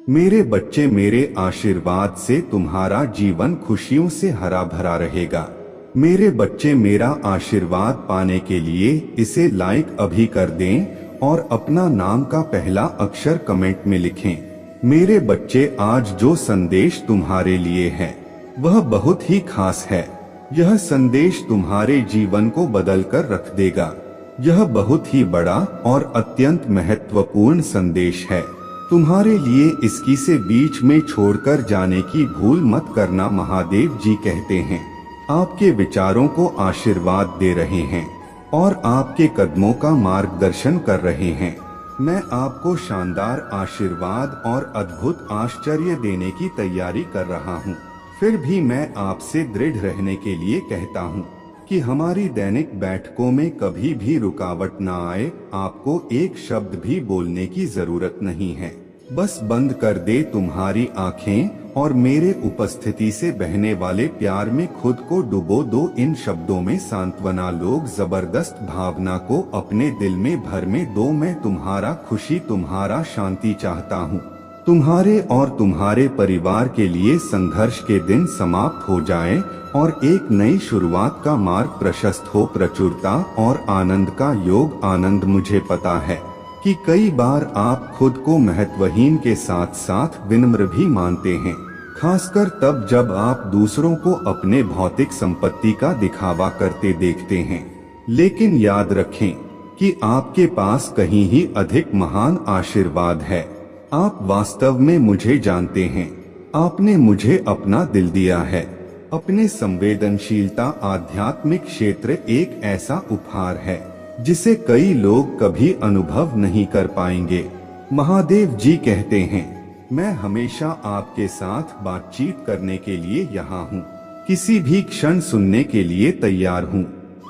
मेरे बच्चे, मेरे आशीर्वाद से तुम्हारा जीवन खुशियों से हरा भरा रहेगा। मेरे बच्चे, मेरा आशीर्वाद पाने के लिए इसे लाइक अभी कर दें और अपना नाम का पहला अक्षर कमेंट में लिखें। मेरे बच्चे, आज जो संदेश तुम्हारे लिए है वह बहुत ही खास है। यह संदेश तुम्हारे जीवन को बदल कर रख देगा। यह बहुत ही बड़ा और अत्यंत महत्वपूर्ण संदेश है। तुम्हारे लिए इसकी से बीच में छोड़कर जाने की भूल मत करना। महादेव जी कहते हैं, आपके विचारों को आशीर्वाद दे रहे हैं और आपके कदमों का मार्गदर्शन कर रहे हैं। मैं आपको शानदार आशीर्वाद और अद्भुत आश्चर्य देने की तैयारी कर रहा हूँ। फिर भी मैं आपसे दृढ़ रहने के लिए कहता हूँ कि हमारी दैनिक बैठकों में कभी भी रुकावट न आए। आपको एक शब्द भी बोलने की जरूरत नहीं है। बस बंद कर दे तुम्हारी आंखें और मेरे उपस्थिति से बहने वाले प्यार में खुद को डुबो दो। इन शब्दों में सांत्वना लोग जबरदस्त भावना को अपने दिल में भर में दो। मैं तुम्हारा खुशी, तुम्हारा शांति चाहता हूँ। तुम्हारे और तुम्हारे परिवार के लिए संघर्ष के दिन समाप्त हो जाएं और एक नई शुरुआत का मार्ग प्रशस्त हो। प्रचुरता और आनंद का योग। आनंद, मुझे पता है कि कई बार आप खुद को महत्वहीन के साथ साथ विनम्र भी मानते हैं, खासकर तब जब आप दूसरों को अपने भौतिक संपत्ति का दिखावा करते देखते हैं। लेकिन याद रखें कि आपके पास कहीं ही अधिक महान आशीर्वाद है। आप वास्तव में मुझे जानते हैं। आपने मुझे अपना दिल दिया है। अपने संवेदनशीलता आध्यात्मिक क्षेत्र एक ऐसा उपहार है जिसे कई लोग कभी अनुभव नहीं कर पाएंगे। महादेव जी कहते हैं, मैं हमेशा आपके साथ बातचीत करने के लिए यहाँ हूँ। किसी भी क्षण सुनने के लिए तैयार हूँ।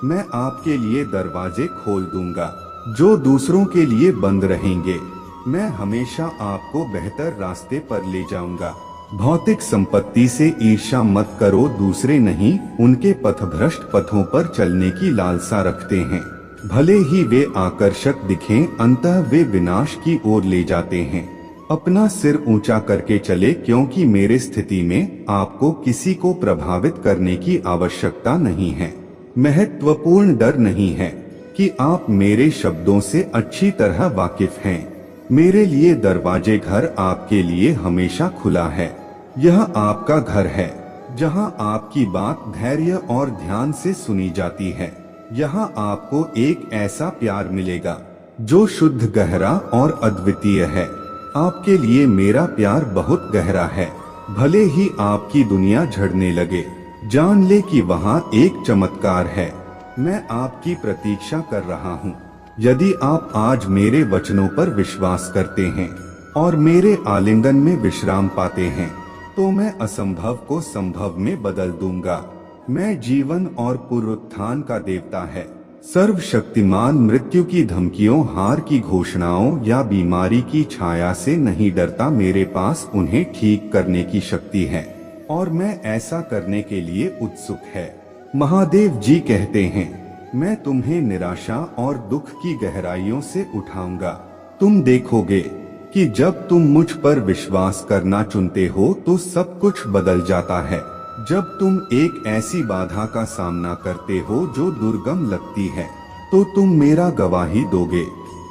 मैं आपके लिए दरवाजे खोल दूंगा जो दूसरों के लिए बंद रहेंगे। मैं हमेशा आपको बेहतर रास्ते पर ले जाऊंगा। भौतिक संपत्ति से ईर्ष्या मत करो। दूसरे नहीं, उनके पथभ्रष्ट पथों पर चलने की लालसा रखते हैं। भले ही वे आकर्षक दिखें, अंततः वे विनाश की ओर ले जाते हैं। अपना सिर ऊंचा करके चले, क्योंकि मेरे स्थिति में आपको किसी को प्रभावित करने की आवश्यकता नहीं है। महत्वपूर्ण डर नहीं है कि आप मेरे शब्दों से अच्छी तरह वाकिफ हैं। मेरे लिए दरवाजे, घर आपके लिए हमेशा खुला है। यह आपका घर है जहां आपकी बात धैर्य और ध्यान से सुनी जाती है। यहां आपको एक ऐसा प्यार मिलेगा जो शुद्ध, गहरा और अद्वितीय है। आपके लिए मेरा प्यार बहुत गहरा है। भले ही आपकी दुनिया झड़ने लगे, जान ले कि वहां एक चमत्कार है। मैं आपकी प्रतीक्षा कर रहा हूँ। यदि आप आज मेरे वचनों पर विश्वास करते हैं और मेरे आलिंगन में विश्राम पाते हैं, तो मैं असंभव को संभव में बदल दूंगा। मैं जीवन और पुनरुत्थान का देवता है। सर्वशक्तिमान मृत्यु की धमकियों, हार की घोषणाओं या बीमारी की छाया से नहीं डरता। मेरे पास उन्हें ठीक करने की शक्ति है और मैं ऐसा करने के लिए उत्सुक है। महादेव जी कहते हैं, मैं तुम्हें निराशा और दुख की गहराइयों से उठाऊंगा। तुम देखोगे कि जब तुम मुझ पर विश्वास करना चुनते हो तो सब कुछ बदल जाता है। जब तुम एक ऐसी बाधा का सामना करते हो जो दुर्गम लगती है, तो तुम मेरा गवाही दोगे।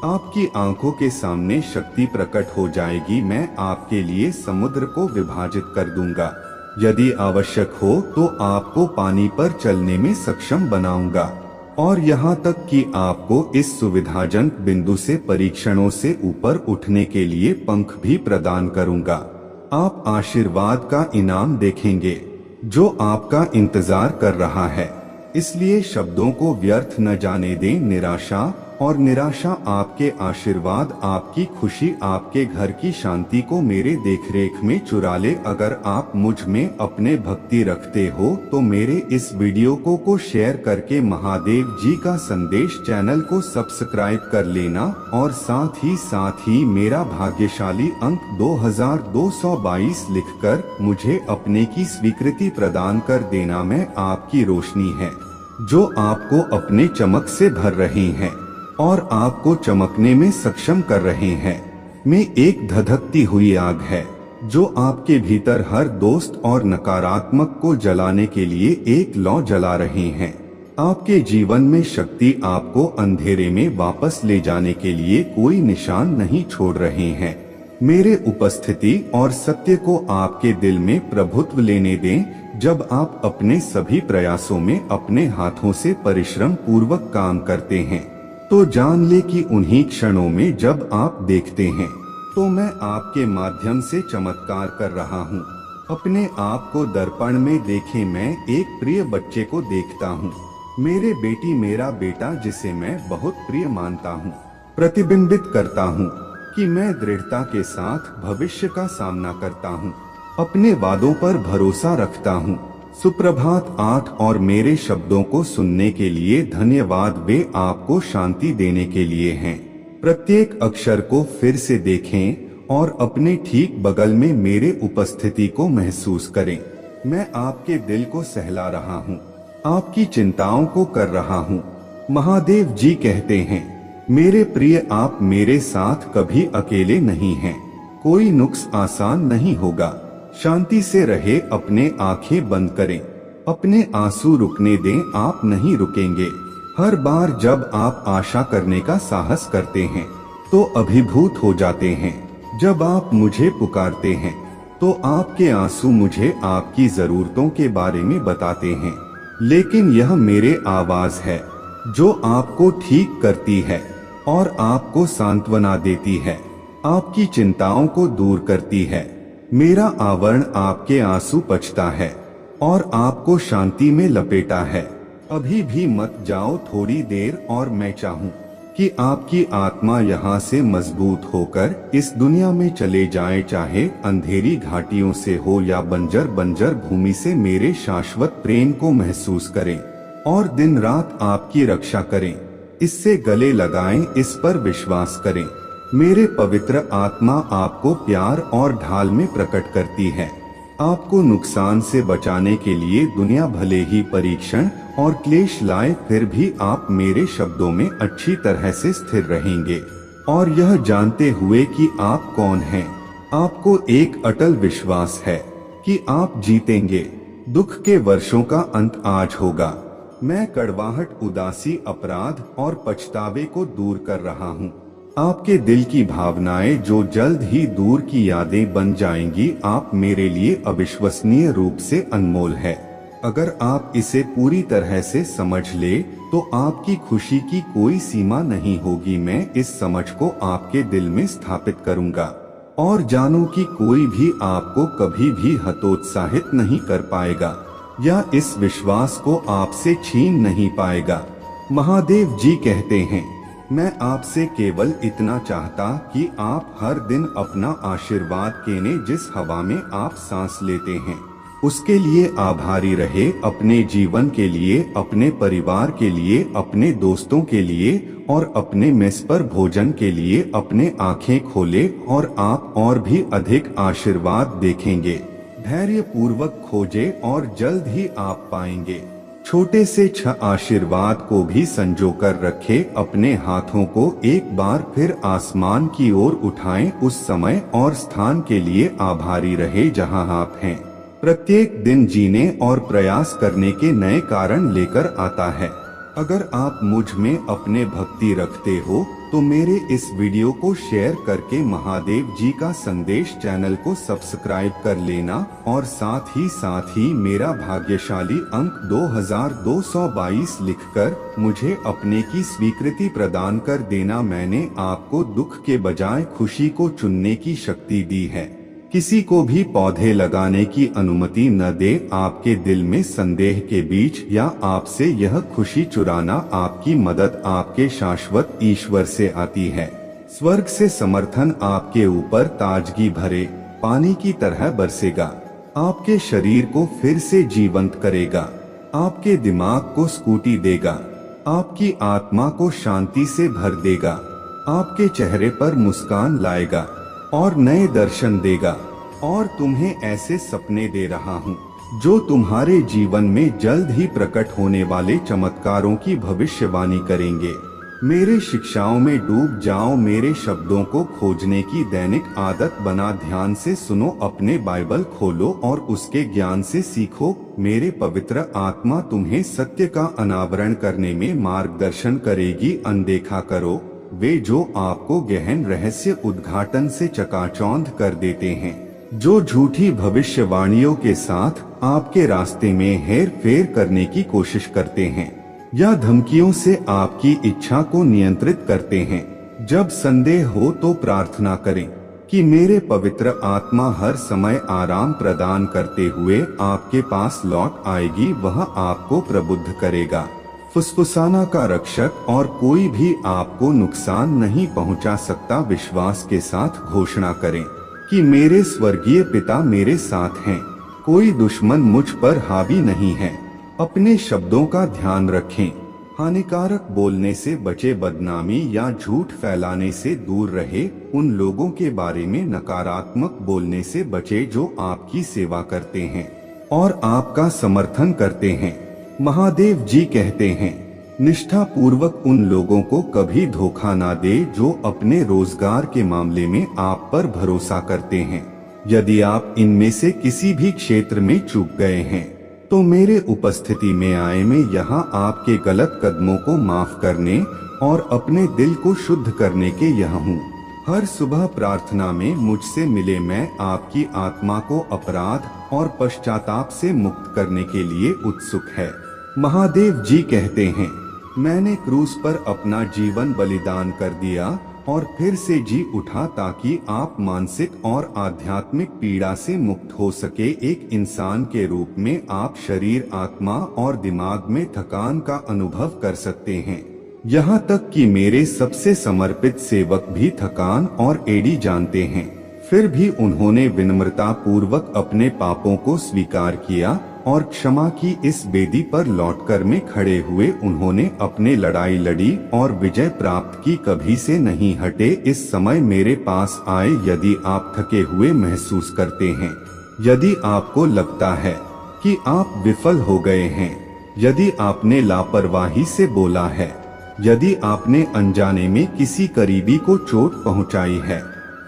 आपकी आंखों के सामने शक्ति प्रकट हो जाएगी। मैं आपके लिए समुद्र को विभाजित कर दूंगा। यदि आवश्यक हो तो आपको पानी पर चलने में सक्षम बनाऊंगा और यहाँ तक कि आपको इस सुविधाजनक बिंदु से परीक्षणों से ऊपर उठने के लिए पंख भी प्रदान करूंगा। आप आशीर्वाद का इनाम देखेंगे जो आपका इंतजार कर रहा है। इसलिए शब्दों को व्यर्थ न जाने दें। निराशा और निराशा आपके आशीर्वाद, आपकी खुशी, आपके घर की शांति को मेरे देखरेख में चुरा ले। अगर आप मुझ में अपने भक्ति रखते हो तो मेरे इस वीडियो को शेयर करके महादेव जी का संदेश चैनल को सब्सक्राइब कर लेना और साथ ही मेरा भाग्यशाली अंक 2222 लिखकर मुझे अपने की स्वीकृति प्रदान कर देना। मैं आपकी रोशनी है जो आपको अपने चमक से भर रही है और आपको चमकने में सक्षम कर रहे हैं। मैं एक धधकती हुई आग है जो आपके भीतर हर दोस्त और नकारात्मक को जलाने के लिए एक लौ जला रहे हैं। आपके जीवन में शक्ति आपको अंधेरे में वापस ले जाने के लिए कोई निशान नहीं छोड़ रहे हैं। मेरे उपस्थिति और सत्य को आपके दिल में प्रभुत्व लेने दें। जब आप अपने सभी प्रयासों में अपने हाथों से परिश्रम पूर्वक काम करते हैं तो जान ले कि उन्हीं क्षणों में जब आप देखते हैं तो मैं आपके माध्यम से चमत्कार कर रहा हूँ। अपने आप को दर्पण में देखें, मैं एक प्रिय बच्चे को देखता हूँ। मेरे बेटी, मेरा बेटा जिसे मैं बहुत प्रिय मानता हूँ, प्रतिबिंबित करता हूँ कि मैं दृढ़ता के साथ भविष्य का सामना करता हूँ, अपने वादों पर भरोसा रखता हूँ। सुप्रभात 8 और मेरे शब्दों को सुनने के लिए धन्यवाद, वे आपको शांति देने के लिए हैं। प्रत्येक अक्षर को फिर से देखें और अपने ठीक बगल में मेरे उपस्थिति को महसूस करें। मैं आपके दिल को सहला रहा हूँ, आपकी चिंताओं को कर रहा हूँ। महादेव जी कहते हैं, मेरे प्रिय, आप मेरे साथ कभी अकेले नहीं हैं। कोई नुक्स आसान नहीं होगा। शांति से रहे, अपने आंखें बंद करें, अपने आंसू रुकने दें, आप नहीं रुकेंगे। हर बार जब आप आशा करने का साहस करते हैं तो अभिभूत हो जाते हैं। जब आप मुझे पुकारते हैं तो आपके आंसू मुझे आपकी जरूरतों के बारे में बताते हैं। लेकिन यह मेरे आवाज है जो आपको ठीक करती है और आपको सांत्वना देती है, आपकी चिंताओं को दूर करती है। मेरा आवरण आपके आंसू पचता है और आपको शांति में लपेटा है। अभी भी मत जाओ, थोड़ी देर और मैं चाहूं कि आपकी आत्मा यहाँ से मजबूत होकर इस दुनिया में चले जाए, चाहे अंधेरी घाटियों से हो या बंजर भूमि से। मेरे शाश्वत प्रेम को महसूस करें और दिन रात आपकी रक्षा करें। इससे गले लगाएं, इस पर विश्वास करें। मेरे पवित्र आत्मा आपको प्यार और ढाल में प्रकट करती है। आपको नुकसान से बचाने के लिए दुनिया भले ही परीक्षण और क्लेश लाए, फिर भी आप मेरे शब्दों में अच्छी तरह से स्थिर रहेंगे। और यह जानते हुए कि आप कौन हैं, आपको एक अटल विश्वास है कि आप जीतेंगे। दुख के वर्षों का अंत आज होगा। मैं कड़वाहट, उदासी, अपराध और पछतावे को दूर कर रहा हूँ। आपके दिल की भावनाएं जो जल्द ही दूर की यादें बन जाएंगी। आप मेरे लिए अविश्वसनीय रूप से अनमोल है। अगर आप इसे पूरी तरह से समझ ले तो आपकी खुशी की कोई सीमा नहीं होगी। मैं इस समझ को आपके दिल में स्थापित करूंगा और जानो कि कोई भी आपको कभी भी हतोत्साहित नहीं कर पाएगा या इस विश्वास को आपसे छीन नहीं पाएगा। महादेव जी कहते हैं, मैं आपसे केवल इतना चाहता कि आप हर दिन अपना आशीर्वाद केने, जिस हवा में आप सांस लेते हैं उसके लिए आभारी रहे। अपने जीवन के लिए, अपने परिवार के लिए, अपने दोस्तों के लिए और अपने मेस पर भोजन के लिए अपने आंखें खोले और आप और भी अधिक आशीर्वाद देखेंगे। धैर्य पूर्वक खोजे और जल्द ही आप पाएंगे। छोटे से 6 आशीर्वाद को भी संजो कर रखे। अपने हाथों को एक बार फिर आसमान की ओर उठाएं। उस समय और स्थान के लिए आभारी रहे जहां आप हैं। प्रत्येक दिन जीने और प्रयास करने के नए कारण लेकर आता है। अगर आप मुझ में अपने भक्ति रखते हो तो मेरे इस वीडियो को शेयर करके महादेव जी का संदेश चैनल को सब्सक्राइब कर लेना और साथ ही मेरा भाग्यशाली अंक 2222 लिखकर मुझे अपने की स्वीकृति प्रदान कर देना। मैंने आपको दुख के बजाय खुशी को चुनने की शक्ति दी है। किसी को भी पौधे लगाने की अनुमति न दे। आपके दिल में संदेह के बीच या आपसे यह खुशी चुराना। आपकी मदद आपके शाश्वत ईश्वर से आती है। स्वर्ग से समर्थन आपके ऊपर ताजगी भरे पानी की तरह बरसेगा। आपके शरीर को फिर से जीवंत करेगा। आपके दिमाग को स्कूटी देगा। आपकी आत्मा को शांति से भर देगा। आपके चेहरे पर मुस्कान लाएगा और नए दर्शन देगा। और तुम्हें ऐसे सपने दे रहा हूँ जो तुम्हारे जीवन में जल्द ही प्रकट होने वाले चमत्कारों की भविष्यवाणी करेंगे। मेरे शिक्षाओं में डूब जाओ, मेरे शब्दों को खोजने की दैनिक आदत बना, ध्यान से सुनो, अपने बाइबल खोलो और उसके ज्ञान से सीखो। मेरे पवित्र आत्मा तुम्हें सत्य का अनावरण करने में मार्गदर्शन करेगी। अनदेखा करो वे जो आपको गहन रहस्य उद्घाटन से चकाचौंध कर देते हैं, जो झूठी भविष्यवाणियों के साथ आपके रास्ते में हेर फेर करने की कोशिश करते हैं या धमकियों से आपकी इच्छा को नियंत्रित करते हैं। जब संदेह हो तो प्रार्थना करें कि मेरे पवित्र आत्मा हर समय आराम प्रदान करते हुए आपके पास लौट आएगी। वह आपको प्रबुद्ध करेगा, फुसफुसाना का रक्षक, और कोई भी आपको नुकसान नहीं पहुंचा सकता। विश्वास के साथ घोषणा करें कि मेरे स्वर्गीय पिता मेरे साथ हैं, कोई दुश्मन मुझ पर हावी नहीं है। अपने शब्दों का ध्यान रखें, हानिकारक बोलने से बचे, बदनामी या झूठ फैलाने से दूर रहे। उन लोगों के बारे में नकारात्मक बोलने से बचे जो आपकी सेवा करते हैं और आपका समर्थन करते हैं। महादेव जी कहते हैं, निष्ठा पूर्वक उन लोगों को कभी धोखा ना दे जो अपने रोजगार के मामले में आप पर भरोसा करते हैं। यदि आप इनमें से किसी भी क्षेत्र में चूक गए हैं तो मेरे उपस्थिति में आए। मैं यहाँ आपके गलत कदमों को माफ करने और अपने दिल को शुद्ध करने के यहाँ हूँ। हर सुबह प्रार्थना में मुझसे मिले। मैं आपकी आत्मा को अपराध और पश्चाताप से मुक्त करने के लिए उत्सुक है। महादेव जी कहते हैं, मैंने क्रूस पर अपना जीवन बलिदान कर दिया और फिर से जी उठा ताकि आप मानसिक और आध्यात्मिक पीड़ा से मुक्त हो सके। एक इंसान के रूप में आप शरीर, आत्मा और दिमाग में थकान का अनुभव कर सकते हैं। यहाँ तक कि मेरे सबसे समर्पित सेवक भी थकान और एडी जानते हैं। फिर भी उन्होंने विनम्रता पूर्वक अपने पापों को स्वीकार किया और क्षमा की इस वेदी पर लौटकर में खड़े हुए। उन्होंने अपने लड़ाई लड़ी और विजय प्राप्त की, कभी से नहीं हटे। इस समय मेरे पास आए। यदि आप थके हुए महसूस करते हैं, यदि आपको लगता है कि आप विफल हो गए हैं, यदि आपने लापरवाही से बोला है, यदि आपने अनजाने में किसी करीबी को चोट पहुंचाई है,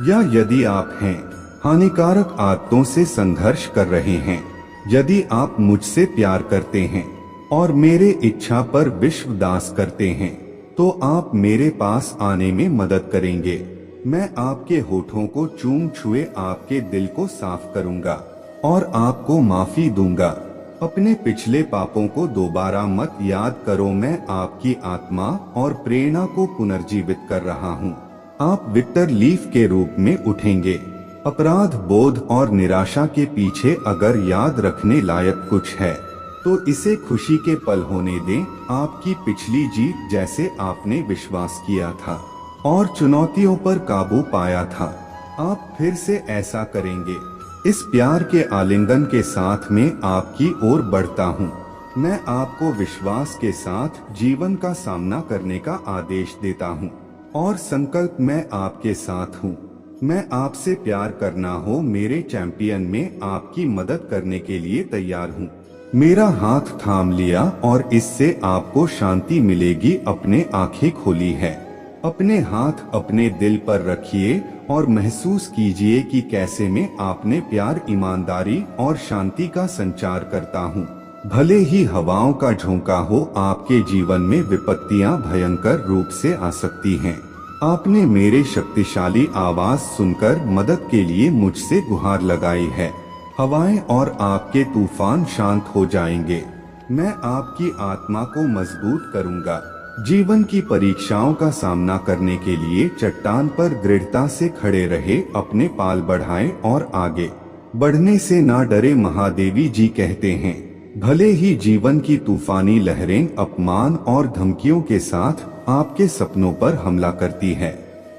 या यदि आप हैं हानिकारक आदतों से संघर्ष कर रहे हैं, यदि आप मुझसे प्यार करते हैं और मेरे इच्छा पर विश्वास करते हैं, तो आप मेरे पास आने में मदद करेंगे। मैं आपके होठों को चूम छुए आपके दिल को साफ करूंगा और आपको माफी दूंगा। अपने पिछले पापों को दोबारा मत याद करो। मैं आपकी आत्मा और प्रेरणा को पुनर्जीवित कर रहा हूँ। आप विक्टर लीफ के रूप में उठेंगे। अपराध बोध और निराशा के पीछे अगर याद रखने लायक कुछ है तो इसे खुशी के पल होने दें। आपकी पिछली जीत, जैसे आपने विश्वास किया था और चुनौतियों पर काबू पाया था, आप फिर से ऐसा करेंगे। इस प्यार के आलिंगन के साथ मैं आपकी ओर बढ़ता हूँ। मैं आपको विश्वास के साथ जीवन का सामना करने का आदेश देता हूँ और संकल्प मैं आपके साथ हूँ। मैं आपसे प्यार करना हो मेरे चैंपियन में आपकी मदद करने के लिए तैयार हूँ। मेरा हाथ थाम लिया और इससे आपको शांति मिलेगी। अपने आंखें खोली है, अपने हाथ अपने दिल पर रखिए और महसूस कीजिए कि कैसे मैं आपने प्यार, ईमानदारी और शांति का संचार करता हूँ। भले ही हवाओं का झोंका हो, आपके जीवन में विपत्तियां भयंकर रूप से आ सकती हैं। आपने मेरे शक्तिशाली आवाज सुनकर मदद के लिए मुझसे गुहार लगाई है। हवाएं और आपके तूफान शांत हो जाएंगे। मैं आपकी आत्मा को मजबूत करूंगा। जीवन की परीक्षाओं का सामना करने के लिए चट्टान पर दृढ़ता से खड़े रहे, अपने पाल बढ़ाएं और आगे बढ़ने से ना डरे। महादेवी जी कहते हैं, भले ही जीवन की तूफानी लहरें अपमान और धमकियों के साथ आपके सपनों पर हमला करती है,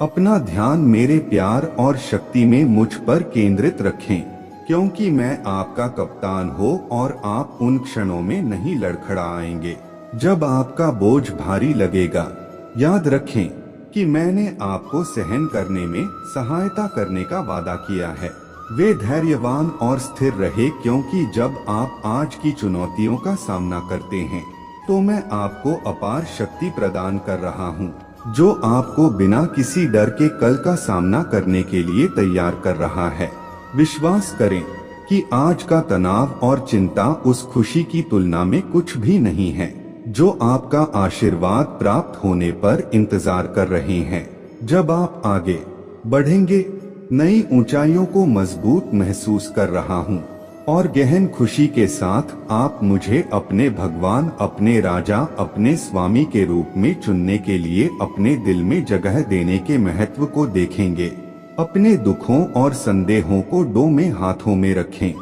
अपना ध्यान मेरे प्यार और शक्ति में मुझ पर केंद्रित रखें, क्योंकि मैं आपका कप्तान हो और आप उन क्षणों में नहीं लड़खड़ाएंगे जब आपका बोझ भारी लगेगा। याद रखें कि मैंने आपको सहन करने में सहायता करने का वादा किया है। वे धैर्यवान और स्थिर रहे, क्योंकि जब आप आज की चुनौतियों का सामना करते हैं तो मैं आपको अपार शक्ति प्रदान कर रहा हूँ। जो आपको बिना किसी डर के कल का सामना करने के लिए तैयार कर रहा है। विश्वास करें कि आज का तनाव और चिंता उस खुशी की तुलना में कुछ भी नहीं है जो आपका आशीर्वाद प्राप्त होने पर इंतजार कर रहे हैं। जब आप आगे बढ़ेंगे, नई ऊंचाइयों को मजबूत महसूस कर रहा हूं और गहन खुशी के साथ आप मुझे अपने भगवान, अपने राजा, अपने स्वामी के रूप में चुनने के लिए अपने दिल में जगह देने के महत्व को देखेंगे। अपने दुखों और संदेहों को 2 में हाथों में रखें।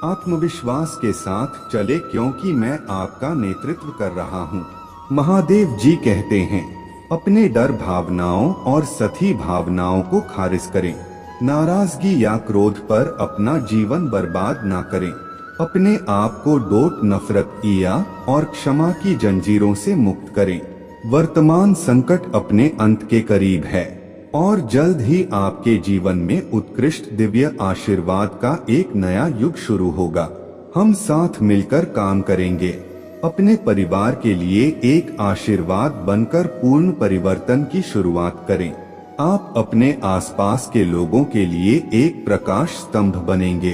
आत्मविश्वास के साथ चले क्योंकि मैं आपका नेतृत्व कर रहा हूँ। महादेव जी कहते हैं, अपने डर भावनाओं और सभी भावनाओं को खारिज करें। नाराजगी या क्रोध पर अपना जीवन बर्बाद ना करें। अपने आप को डोट, नफरत, ईर्ष्या और क्षमा की जंजीरों से मुक्त करें। वर्तमान संकट अपने अंत के करीब है और जल्द ही आपके जीवन में उत्कृष्ट दिव्य आशीर्वाद का एक नया युग शुरू होगा। हम साथ मिलकर काम करेंगे। अपने परिवार के लिए एक आशीर्वाद बनकर पूर्ण परिवर्तन की शुरुआत करें। आप अपने आसपास के लोगों के लिए एक प्रकाश स्तंभ बनेंगे।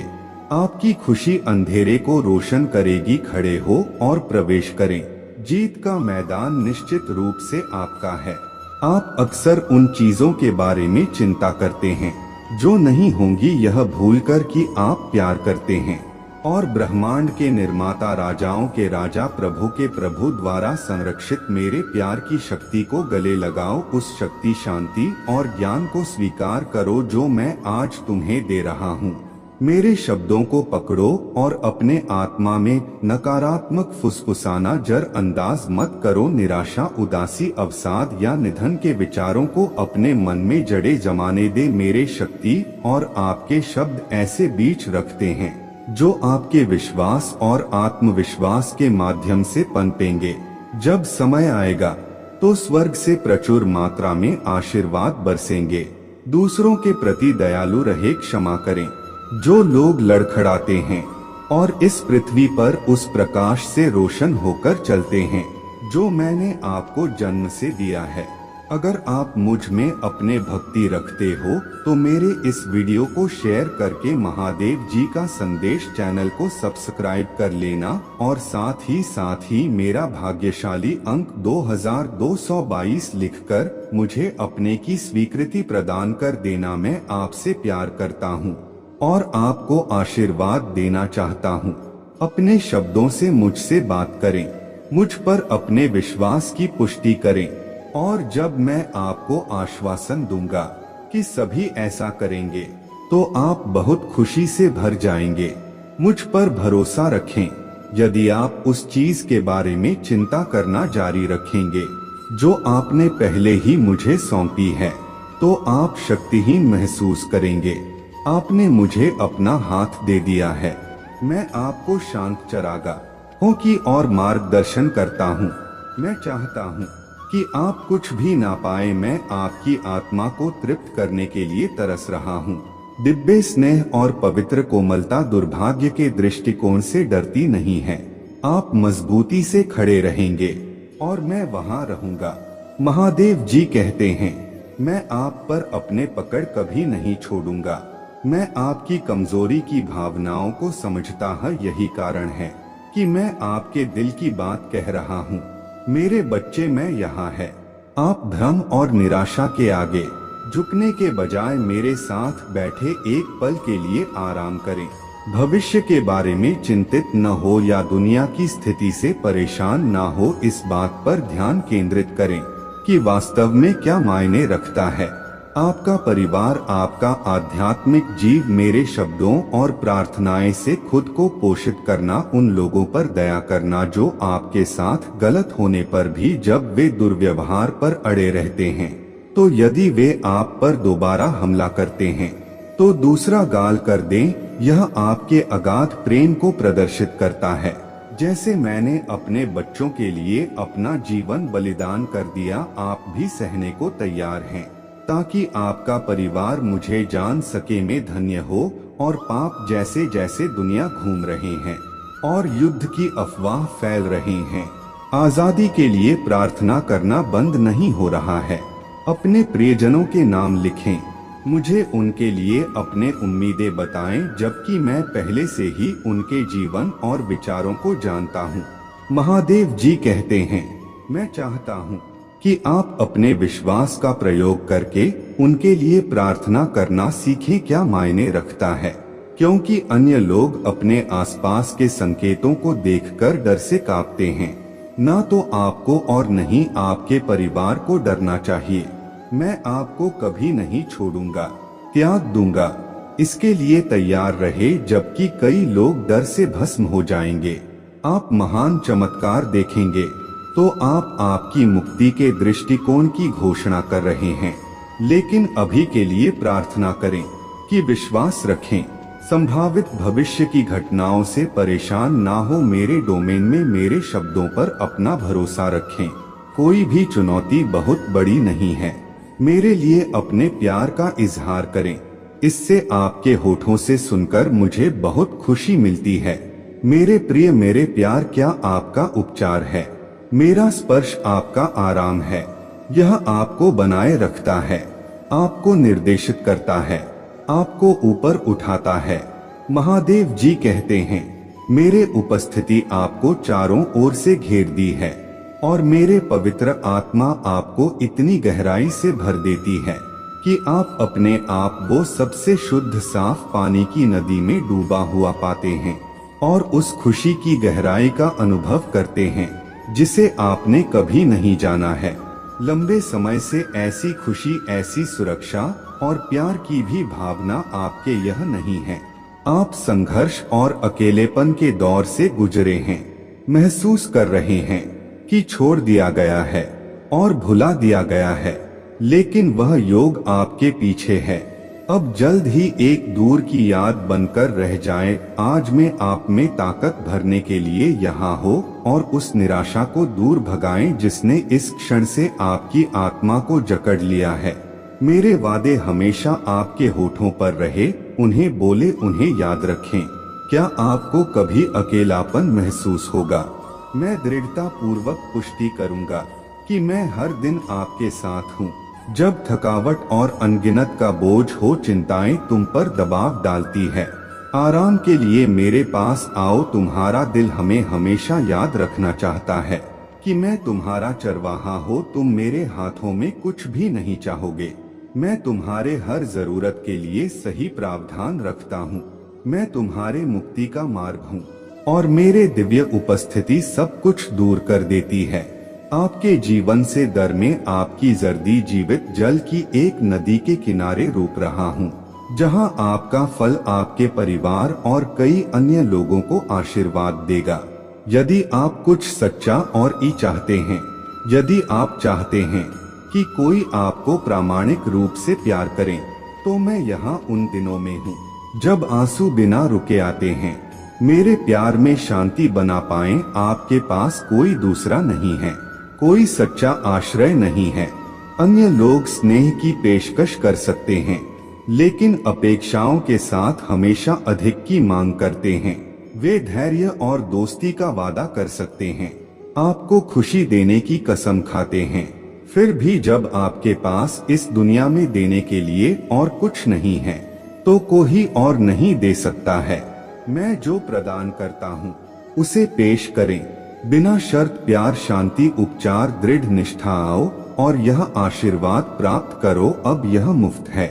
आपकी खुशी अंधेरे को रोशन करेगी। खड़े हो और प्रवेश करें। जीत का मैदान निश्चित रूप से आपका है। आप अक्सर उन चीजों के बारे में चिंता करते हैं जो नहीं होंगी, यह भूलकर कि आप प्यार करते हैं और ब्रह्मांड के निर्माता, राजाओं के राजा, प्रभु के प्रभु द्वारा संरक्षित मेरे प्यार की शक्ति को गले लगाओ। उस शक्ति, शांति और ज्ञान को स्वीकार करो जो मैं आज तुम्हें दे रहा हूँ। मेरे शब्दों को पकड़ो और अपने आत्मा में नकारात्मक फुसफुसाना जर अंदाज मत करो। निराशा, उदासी, अवसाद या निधन के विचारों को अपने मन में जड़े जमाने दे। मेरे शक्ति और आपके शब्द ऐसे बीज रखते हैं जो आपके विश्वास और आत्मविश्वास के माध्यम से पनपेंगे। जब समय आएगा तो स्वर्ग से प्रचुर मात्रा में आशीर्वाद बरसेंगे। दूसरों के प्रति दयालु रहे, क्षमा करें। जो लोग लड़खड़ाते हैं और इस पृथ्वी पर उस प्रकाश से रोशन होकर चलते हैं जो मैंने आपको जन्म से दिया है। अगर आप मुझ में अपने भक्ति रखते हो तो मेरे इस वीडियो को शेयर करके महादेव जी का संदेश चैनल को सब्सक्राइब कर लेना और साथ ही मेरा भाग्यशाली अंक 2222 लिखकर मुझे अपने की स्वीकृति प्रदान कर देना। मैं आपसे प्यार करता हूँ और आपको आशीर्वाद देना चाहता हूँ। अपने शब्दों से मुझसे बात करें, मुझ पर अपने विश्वास की पुष्टि करें और जब मैं आपको आश्वासन दूंगा कि सभी ऐसा करेंगे तो आप बहुत खुशी से भर जाएंगे। मुझ पर भरोसा रखें। यदि आप उस चीज के बारे में चिंता करना जारी रखेंगे जो आपने पहले ही मुझे सौंपी है तो आप शक्तिहीन महसूस करेंगे। आपने मुझे अपना हाथ दे दिया है। मैं आपको शांत चरागा हूँ कि और मार्गदर्शन करता हूँ। मैं चाहता हूँ कि आप कुछ भी ना पाए। मैं आपकी आत्मा को तृप्त करने के लिए तरस रहा हूँ। दिव्य स्नेह और पवित्र कोमलता दुर्भाग्य के दृष्टिकोण से डरती नहीं है। आप मजबूती से खड़े रहेंगे और मैं वहाँ रहूँगा। महादेव जी कहते हैं, मैं आप पर अपने पकड़ कभी नहीं छोड़ूंगा। मैं आपकी कमजोरी की भावनाओं को समझता है। यही कारण है कि मैं आपके दिल की बात कह रहा हूँ। मेरे बच्चे, मैं यहाँ है। आप भ्रम और निराशा के आगे झुकने के बजाय मेरे साथ बैठे एक पल के लिए आराम करें। भविष्य के बारे में चिंतित न हो या दुनिया की स्थिति से परेशान न हो। इस बात पर ध्यान केंद्रित करें कि वास्तव में क्या मायने रखता है। आपका परिवार, आपका आध्यात्मिक जीव। मेरे शब्दों और प्रार्थनाएं से खुद को पोषित करना। उन लोगों पर दया करना जो आपके साथ गलत होने पर भी जब वे दुर्व्यवहार पर अड़े रहते हैं तो यदि वे आप पर दोबारा हमला करते हैं तो दूसरा गाल कर दें। यह आपके अगाध प्रेम को प्रदर्शित करता है। जैसे मैंने अपने बच्चों के लिए अपना जीवन बलिदान कर दिया, आप भी सहने को तैयार हैं ताकि आपका परिवार मुझे जान सके। में धन्य हो और पाप जैसे जैसे दुनिया घूम रहे हैं और युद्ध की अफवाह फैल रही हैं, आजादी के लिए प्रार्थना करना बंद नहीं हो रहा है। अपने प्रियजनों के नाम लिखें। मुझे उनके लिए अपने उम्मीदें बताएं, जबकि मैं पहले से ही उनके जीवन और विचारों को जानता हूँ। महादेव जी कहते हैं, मैं चाहता हूँ कि आप अपने विश्वास का प्रयोग करके उनके लिए प्रार्थना करना सीखें। क्या मायने रखता है, क्योंकि अन्य लोग अपने आसपास के संकेतों को देखकर डर से कांपते हैं। ना तो आपको और नहीं आपके परिवार को डरना चाहिए। मैं आपको कभी नहीं छोड़ूंगा, त्याग दूंगा। इसके लिए तैयार रहे, जबकि कई लोग डर से भस्म हो जाएंगे। आप महान चमत्कार देखेंगे। तो आप आपकी मुक्ति के दृष्टिकोण की घोषणा कर रहे हैं, लेकिन अभी के लिए प्रार्थना करें कि विश्वास रखें। संभावित भविष्य की घटनाओं से परेशान ना हो। मेरे डोमेन में मेरे शब्दों पर अपना भरोसा रखें। कोई भी चुनौती बहुत बड़ी नहीं है। मेरे लिए अपने प्यार का इजहार करें। इससे आपके होठों से सुनकर मुझे बहुत खुशी मिलती है। मेरे प्रिय, मेरे प्यार, क्या आपका उपचार है। मेरा स्पर्श आपका आराम है। यह आपको बनाए रखता है, आपको निर्देशित करता है, आपको ऊपर उठाता है। महादेव जी कहते हैं, मेरे उपस्थिति आपको चारों ओर से घेर दी है और मेरे पवित्र आत्मा आपको इतनी गहराई से भर देती है कि आप अपने आप को सबसे शुद्ध साफ पानी की नदी में डूबा हुआ पाते हैं और उस खुशी की गहराई का अनुभव करते हैं जिसे आपने कभी नहीं जाना है। लंबे समय से ऐसी खुशी, ऐसी सुरक्षा और प्यार की भी भावना आपके यह नहीं है। आप संघर्ष और अकेलेपन के दौर से गुजरे हैं। महसूस कर रहे हैं कि छोड़ दिया गया है और भुला दिया गया है, लेकिन वह योग आपके पीछे है। अब जल्द ही एक दूर की याद बनकर रह जाए। आज मैं आप में ताकत भरने के लिए यहाँ हो और उस निराशा को दूर भगाएं जिसने इस क्षण से आपकी आत्मा को जकड़ लिया है। मेरे वादे हमेशा आपके होठों पर रहे। उन्हें बोले, उन्हें याद रखें। क्या आपको कभी अकेलापन महसूस होगा? मैं दृढ़ता पूर्वक पुष्टि करूंगा कि मैं हर दिन आपके साथ हूँ। जब थकावट और अनगिनत का बोझ हो, चिंताएं तुम पर दबाव डालती है, आराम के लिए मेरे पास आओ। तुम्हारा दिल हमें हमेशा याद रखना चाहता है कि मैं तुम्हारा चरवाहा हो। तुम मेरे हाथों में कुछ भी नहीं चाहोगे। मैं तुम्हारे हर जरूरत के लिए सही प्रावधान रखता हूँ। मैं तुम्हारे मुक्ति का मार्ग हूँ और मेरे दिव्य उपस्थिति सब कुछ दूर कर देती है। आपके जीवन से दर में आपकी जर्दी जीवित जल की एक नदी के किनारे रोक रहा हूँ, जहाँ आपका फल आपके परिवार और कई अन्य लोगों को आशीर्वाद देगा। यदि आप कुछ सच्चा और ई चाहते हैं, यदि आप चाहते हैं कि कोई आपको प्रामाणिक रूप से प्यार करे, तो मैं यहाँ उन दिनों में हूँ जब आंसू बिना रुके आते हैं। मेरे प्यार में शांति बना पाएं। आपके पास कोई दूसरा नहीं है, कोई सच्चा आश्रय नहीं है। अन्य लोग स्नेह की पेशकश कर सकते हैं, लेकिन अपेक्षाओं के साथ हमेशा अधिक की मांग करते हैं। वे धैर्य और दोस्ती का वादा कर सकते हैं, आपको खुशी देने की कसम खाते हैं, फिर भी जब आपके पास इस दुनिया में देने के लिए और कुछ नहीं है, तो कोई और नहीं दे सकता है। मैं जो प्रदान करता हूँ उसे पेश करें, बिना शर्त प्यार, शांति, उपचार, दृढ़ निष्ठा आओ और यह आशीर्वाद प्राप्त करो। अब यह मुफ्त है,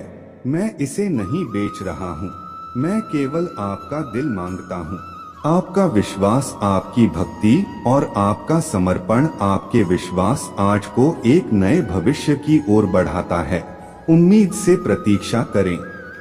मैं इसे नहीं बेच रहा हूँ। मैं केवल आपका दिल मांगता हूँ। आपका विश्वास, आपकी भक्ति और आपका समर्पण, आपके विश्वास आज को एक नए भविष्य की ओर बढ़ाता है। उम्मीद से प्रतीक्षा करें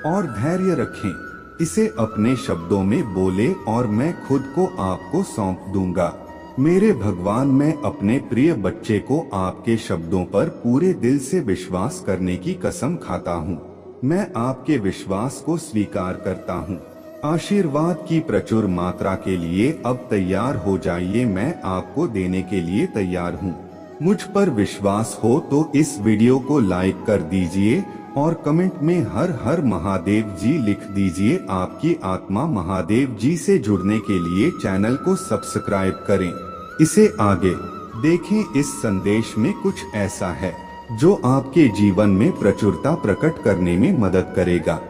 और धैर्य रखें। इसे अपने शब्दों में बोले और मैं खुद को आपको सौंप दूंगा। मेरे भगवान, मैं अपने प्रिय बच्चे को आपके शब्दों पर पूरे दिल से विश्वास करने की कसम खाता हूँ। मैं आपके विश्वास को स्वीकार करता हूँ। आशीर्वाद की प्रचुर मात्रा के लिए अब तैयार हो जाइए। मैं आपको देने के लिए तैयार हूँ। मुझ पर विश्वास हो तो इस वीडियो को लाइक कर दीजिए और कमेंट में हर हर महादेव जी लिख दीजिए। आपकी आत्मा महादेव जी से जुड़ने के लिए चैनल को सब्सक्राइब करें। इसे आगे देखें। इस संदेश में कुछ ऐसा है जो आपके जीवन में प्रचुरता प्रकट करने में मदद करेगा।